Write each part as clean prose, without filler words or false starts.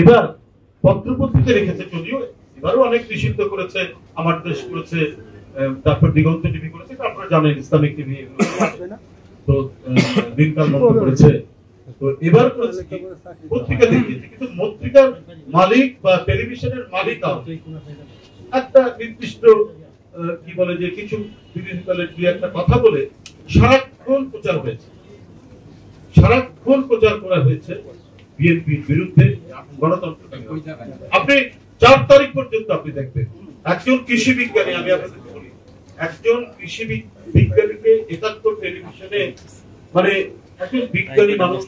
এবার পত্রপত্রিকা রেখেছে, যদিও এবারও অনেক নিষিদ্ধ করেছে, আমার দেশ করেছে, তারপর দিগন্ত টিভি করেছে, আপনারা জানেন ইসলামিক টিভি, তো দিনকাল বন্ধ করেছে। তো এবার পত্রিকা দেখিয়েছে, কিন্তু পত্রিকার মালিক বা টেলিভিশনের মালিক একটা নির্দিষ্ট কি বলে যে কিছু বিরোধী দলের দুই একটা কথা বলে সারাক্ষণ প্রচার হয়েছে, সারাক্ষণ প্রচার করা হয়েছে বিএনপির বিরুদ্ধে, গণতন্ত্র। আপনি 4 তারিখ পর্যন্ত আপনি দেখবেন একজন কৃষি বিজ্ঞানী, আমি আপনাদের বলি, একজন কৃষি বিজ্ঞানীকে 71 টেলিভিশনে, মানে একজন বিজ্ঞানী মানুষ,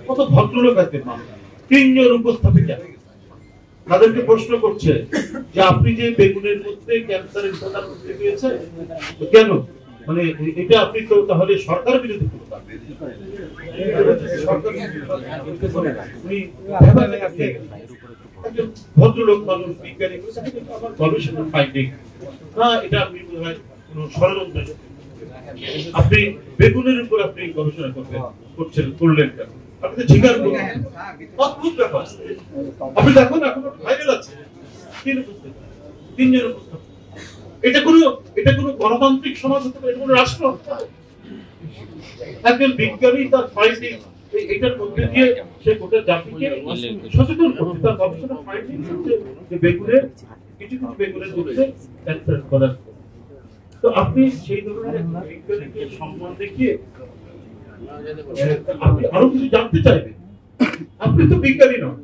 কত ভদ্রলোক একজন মানুষ, 3 জন উপস্থাপিকা তাদেরকে প্রশ্ন করছে যে আপনি যে বেগুনের মধ্যে ক্যান্সারের উপাদান করতে পেয়েছে কেন, মানে এটা আপনি তো তাহলে সরকার বিরোধী ভদ্রলোক মানুষ বিজ্ঞানী আমার গবেষণার ফাইন্ডিং না, এটা আপনি কোন ষড়যন্ত্র, আপনি বেগুনের উপর আপনি গবেষণা করলেন কেন, আপনি তো স্বীকার করলেন, অদ্ভুত ব্যাপার। আপনি দেখুন এখন ভাইরাল আছে 3 জন উপস্থিত। এটা কোনো গণতান্ত্রিক সমাজ হতে পারে, কোনো রাষ্ট্র হতে পারে। একজন বিজ্ঞানী তার ফাইন্ডিং এটার মধ্যে দিয়ে সে গোটা জাতিকে সচেতন করছে, তার গবেষণা ফাইন্ডিং হচ্ছে যে বেগুনের কিছু বেগুনের মধ্যে ক্যান্সার পদার্থ। তো আপনি সেই ধরনের বিজ্ঞানীকে সম্মান দেখিয়ে আপনি আরো কিছু জানতে চাইবেন। আপনি তো বিজ্ঞানী নন,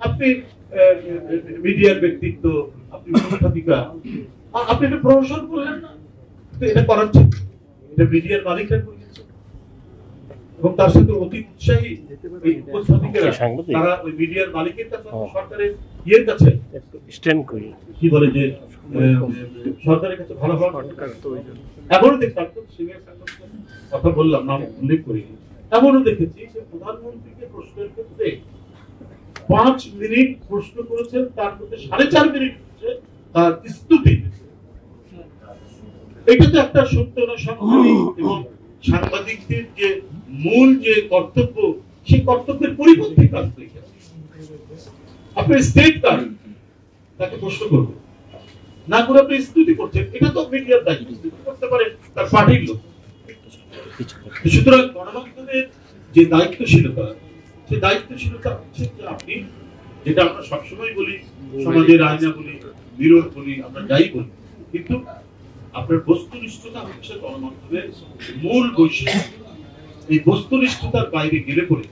আপনি মিডিয়ার ব্যক্তিত্ব, আপনি উপস্থাপিকা, আপনি এটা প্রহসন করলেন না, তো এটা করার ঠিক, এটা মিডিয়ার মালিকরা করেছে এবং তার সাথে অতি উৎসাহী উপস্থাপিকেরা, তারা ওই মিডিয়ার মালিকের কাছে, সরকারের ইয়ের কাছে কি বলে যে সরকারের কাছে ভালো হওয়ার এমনও দেখতাম, কথা বললাম নাম উল্লেখ করি, এমনও দেখেছি যে প্রধানমন্ত্রীকে প্রশ্নের ক্ষেত্রে 5 মিনিট প্রশ্ন করেছেন, তার মধ্যে 4.5 মিনিট হচ্ছে তার স্তুতি। এটা তো একটা সত্য না এবং সাংবাদিকদের যে মূল যে কর্তব্য, সেই কর্তব্যের পরিপন্থী কাজ হয়েছে। আপনি স্টেট কার্ড তাকে প্রশ্ন করবেন না করে আপনি স্তুতি করছেন, এটা তো মিডিয়ার দায়িত্ব, স্তুতি করতে পারে তার পার্টির লোক। সুতরাং গণমাধ্যমের যে দায়িত্বশীলতা, সেই দায়িত্বশীলতা হচ্ছে যে আপনি, যেটা আমরা সবসময় বলি, সমাজের আয়না বলি, বিরোধ বলি, আমরা যাই বলি, কিন্তু আপনার বস্তুনিষ্ঠতা হচ্ছে গণমাধ্যমের মূল বৈশিষ্ট্য। এই বস্তুনিষ্ঠতার বাইরে গেলে পরে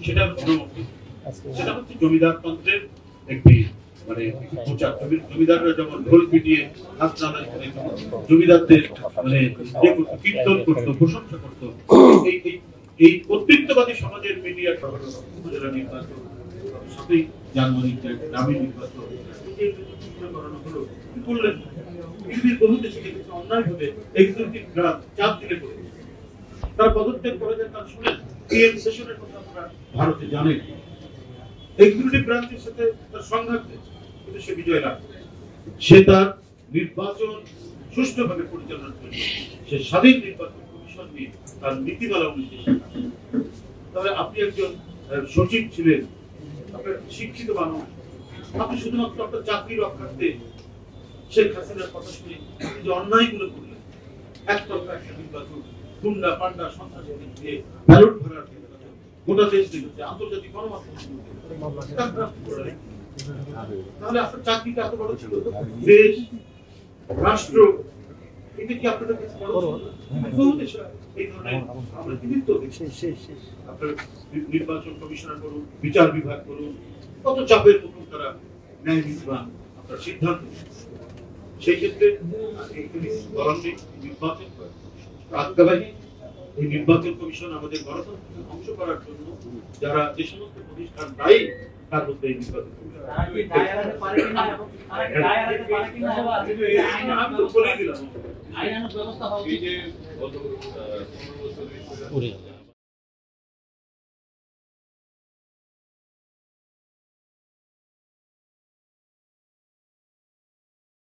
সেটা হচ্ছে জমিদারতন্ত্রের একটি মানে প্রচার। জমিদাররা যেমন ঢোল পিটিয়ে হাত নাড়াই করে জমিদারদের মানে কীর্তন করতো, প্রশংসা করতো, এই কর্তৃত্ববাদী সমাজের মিডিয়া নির্বাচন সাথেই জানুয়ারি গ্রামীণ নির্বাচন করানো হলো, করলেন পৃথিবীর বহু দেশে অন্যায়ভাবে এক্সিকিউটিভ ব্রাঞ্চ চাপ দিলে পড়ে তার পদত্যাগ করে দেন। তার শুনে পিএম সেশনের কথা আপনারা ভারতে জানেন, এক্সিকিউটিভ ব্রাঞ্চের সাথে তার সংঘাত হয়েছে, কিন্তু সে বিজয় লাভ, সে তার নির্বাচন সুষ্ঠুভাবে পরিচালনা করে, সে স্বাধীন নির্বাচন কমিশন নিয়ে তার নীতিমালা অনুযায়ী। তবে আপনি একজন সচিব ছিলেন, আপনার শিক্ষিত মানুষ, আপনি শুধুমাত্র আপনার চাকরি রক্ষার্থে শেখ হাসিনার কথা শুনে যে অন্যায়গুলো করলেন, একতরফা একটা নির্বাচন, গুন্ডা পান্ডা সন্ত্রাসী দিয়ে ব্যালট ভরার গোটা দেশ দিচ্ছে, আন্তর্জাতিক গণমাধ্যম, তাহলে আপনার চাকরিটা এত বড় ছিল, দেশ রাষ্ট্র, এটা কি আপনাদের কাছে বড় ছিল? এই ধরনের আমরা কৃতিত্ব আপনার নির্বাচন কমিশনার করুন, বিচার বিভাগ করুন, কত চাপের মুখে তারা ন্যায় বিভাগ আপনার সিদ্ধান্ত। সেই ক্ষেত্রে নির্বাচন আজ্ঞাবাহী এই নির্বাচন কমিশন আমাদের গণতন্ত্র ধ্বংস করার জন্য যারা যে সমস্ত প্রতিষ্ঠান দায়ী, তার মধ্যে এই নির্বাচন আমি তো বলে দিলাম